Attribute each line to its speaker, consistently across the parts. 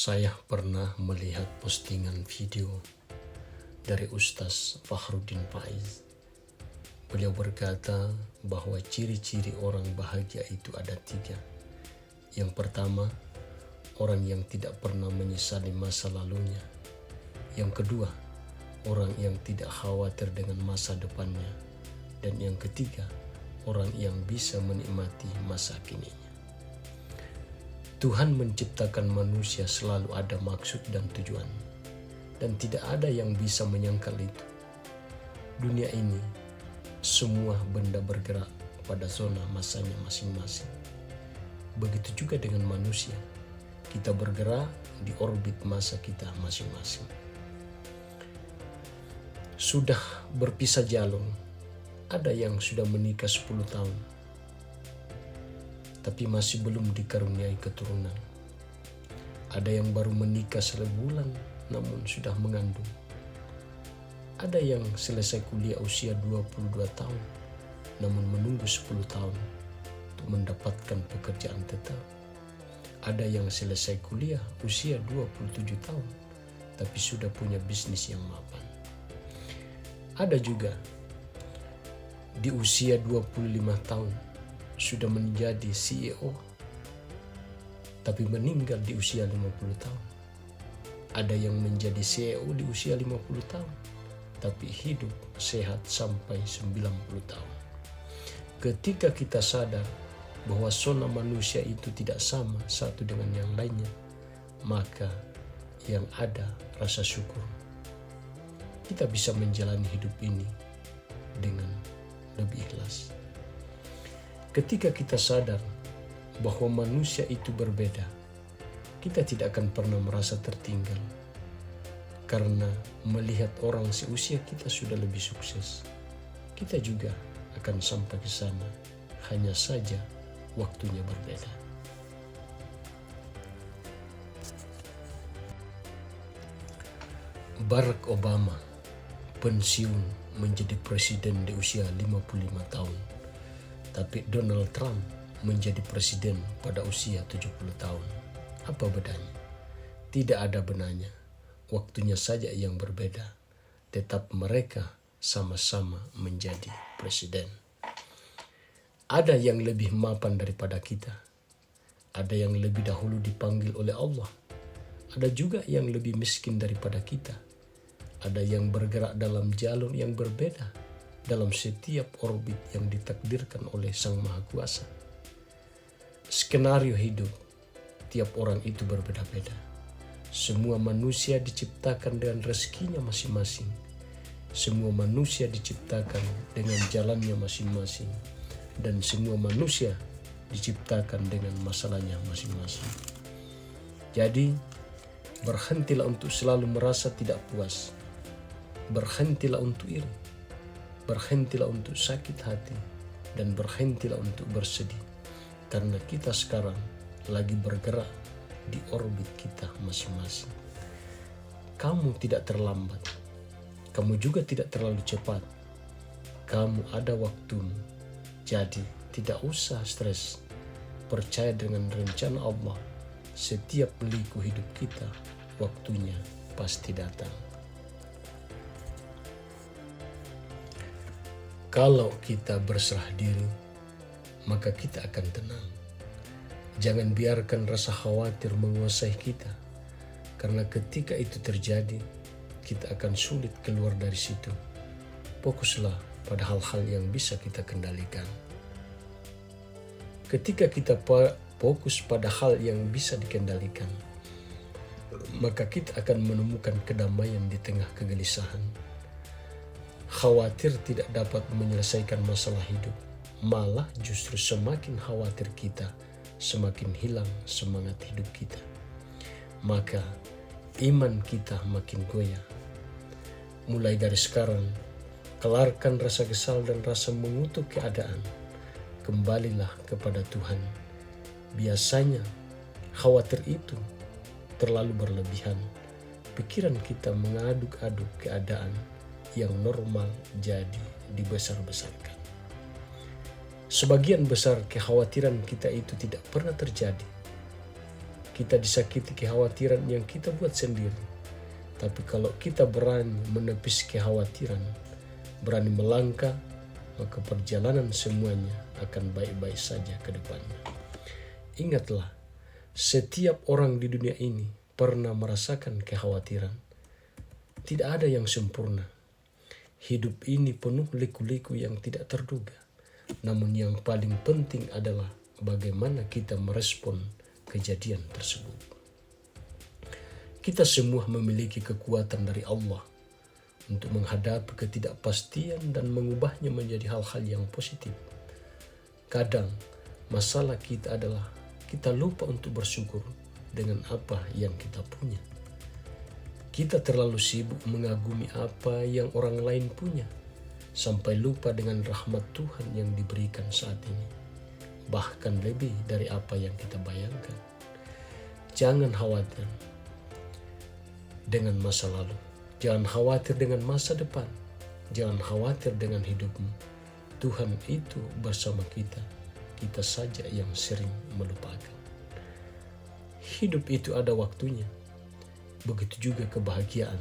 Speaker 1: Saya pernah melihat postingan video dari Ustaz Fakhruddin Faiz. Beliau berkata bahwa ciri-ciri orang bahagia itu ada 3. Yang pertama, orang yang tidak pernah menyesali masa lalunya. Yang kedua, orang yang tidak khawatir dengan masa depannya. Dan yang ketiga, orang yang bisa menikmati masa kininya. Tuhan menciptakan manusia selalu ada maksud dan tujuan, dan tidak ada yang bisa menyangkal itu. Dunia ini, semua benda bergerak pada zona masanya masing-masing. Begitu juga dengan manusia, kita bergerak di orbit masa kita masing-masing. Sudah berpisah jalur, ada yang sudah menikah 10 tahun, tapi masih belum dikaruniai keturunan. Ada yang baru menikah sebulan namun sudah mengandung. Ada yang selesai kuliah usia 22 tahun namun menunggu 10 tahun untuk mendapatkan pekerjaan tetap. Ada yang selesai kuliah usia 27 tahun tapi sudah punya bisnis yang mapan. Ada juga di usia 25 tahun sudah menjadi CEO, tapi meninggal di usia 50 tahun. Ada yang menjadi CEO di usia 50 tahun, tapi hidup sehat sampai 90 tahun. Ketika kita sadar bahwa zona manusia itu tidak sama satu dengan yang lainnya, maka yang ada rasa syukur. Kita bisa menjalani hidup ini dengan lebih ikhlas. Ketika kita sadar bahwa manusia itu berbeda, kita tidak akan pernah merasa tertinggal. Karena melihat orang seusia kita sudah lebih sukses, kita juga akan sampai ke sana, hanya saja waktunya berbeda. Barack Obama pensiun menjadi presiden di usia 55 tahun. Tapi Donald Trump menjadi presiden pada usia 70 tahun. Apa bedanya? Tidak ada benarnya. Waktunya saja yang berbeda. Tetap mereka sama-sama menjadi presiden. Ada yang lebih mapan daripada kita. Ada yang lebih dahulu dipanggil oleh Allah. Ada juga yang lebih miskin daripada kita. Ada yang bergerak dalam jalur yang berbeda dalam setiap orbit yang ditakdirkan oleh Sang Maha Kuasa. Skenario hidup tiap orang itu berbeda-beda. Semua manusia diciptakan dengan rezekinya masing-masing. Semua manusia diciptakan dengan jalannya masing-masing. Dan semua manusia diciptakan dengan masalahnya masing-masing. Jadi, berhentilah untuk selalu merasa tidak puas. Berhentilah untuk iri. Berhentilah untuk sakit hati dan berhentilah untuk bersedih, karena kita sekarang lagi bergerak di orbit kita masing-masing. Kamu tidak terlambat, kamu juga tidak terlalu cepat. Kamu ada waktumu, jadi tidak usah stres. Percaya dengan rencana Allah. Setiap liku hidup kita, waktunya pasti datang. Kalau kita berserah diri, maka kita akan tenang. Jangan biarkan rasa khawatir menguasai kita, karena ketika itu terjadi, kita akan sulit keluar dari situ. Fokuslah pada hal-hal yang bisa kita kendalikan. Ketika kita fokus pada hal yang bisa dikendalikan, maka kita akan menemukan kedamaian di tengah kegelisahan. Khawatir tidak dapat menyelesaikan masalah hidup. Malah justru semakin khawatir kita, semakin hilang semangat hidup kita. Maka iman kita makin goyah. Mulai dari sekarang, kelarkan rasa kesal dan rasa mengutuk keadaan. Kembalilah kepada Tuhan. Biasanya khawatir itu terlalu berlebihan. Pikiran kita mengaduk-aduk keadaan yang normal jadi dibesar-besarkan. Sebagian besar kekhawatiran kita itu tidak pernah terjadi. kita disakiti kekhawatiran yang kita buat sendiri. Tapi kalau kita berani menepis kekhawatiran, berani melangkah, maka perjalanan semuanya akan baik-baik saja ke depannya. Ingatlah, setiap orang di dunia ini pernah merasakan kekhawatiran. Tidak ada yang sempurna. Hidup ini penuh liku-liku yang tidak terduga. Namun yang paling penting adalah bagaimana kita merespon kejadian tersebut. Kita semua memiliki kekuatan dari Allah untuk menghadapi ketidakpastian dan mengubahnya menjadi hal-hal yang positif. Kadang masalah kita adalah kita lupa untuk bersyukur dengan apa yang kita punya. Kita terlalu sibuk mengagumi apa yang orang lain punya, sampai lupa dengan rahmat Tuhan yang diberikan saat ini, bahkan lebih dari apa yang kita bayangkan. Jangan khawatir dengan masa lalu, jangan khawatir dengan masa depan, jangan khawatir dengan hidupmu. Tuhan itu bersama kita, kita saja yang sering melupakan. Hidup itu ada waktunya, begitu juga kebahagiaan,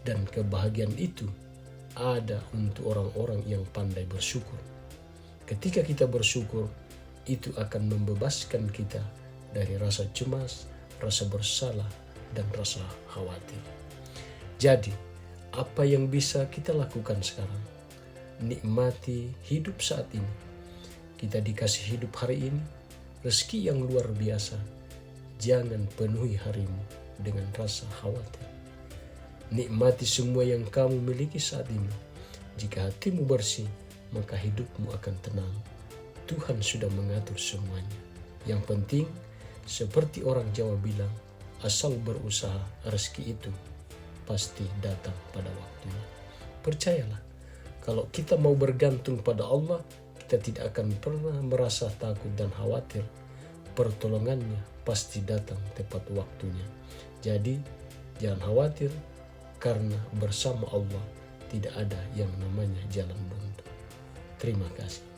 Speaker 1: dan kebahagiaan itu ada untuk orang-orang yang pandai bersyukur. Ketika kita bersyukur, itu akan membebaskan kita dari rasa cemas, rasa bersalah, dan rasa khawatir. Jadi, apa yang bisa kita lakukan sekarang? Nikmati hidup saat ini. Kita dikasih hidup hari ini, rezeki yang luar biasa. Jangan penuhi harimu dengan rasa khawatir. Nikmati semua yang kamu miliki saat ini. Jika hatimu bersih, maka hidupmu akan tenang. Tuhan sudah mengatur semuanya. Yang penting, seperti orang Jawa bilang, asal berusaha, rezeki itu pasti datang pada waktunya. Percayalah, kalau kita mau bergantung pada Allah, kita tidak akan pernah merasa takut dan khawatir. Pertolongannya pasti datang tepat waktunya. Jadi, jangan khawatir, karena bersama Allah tidak ada yang namanya jalan buntu. Terima kasih.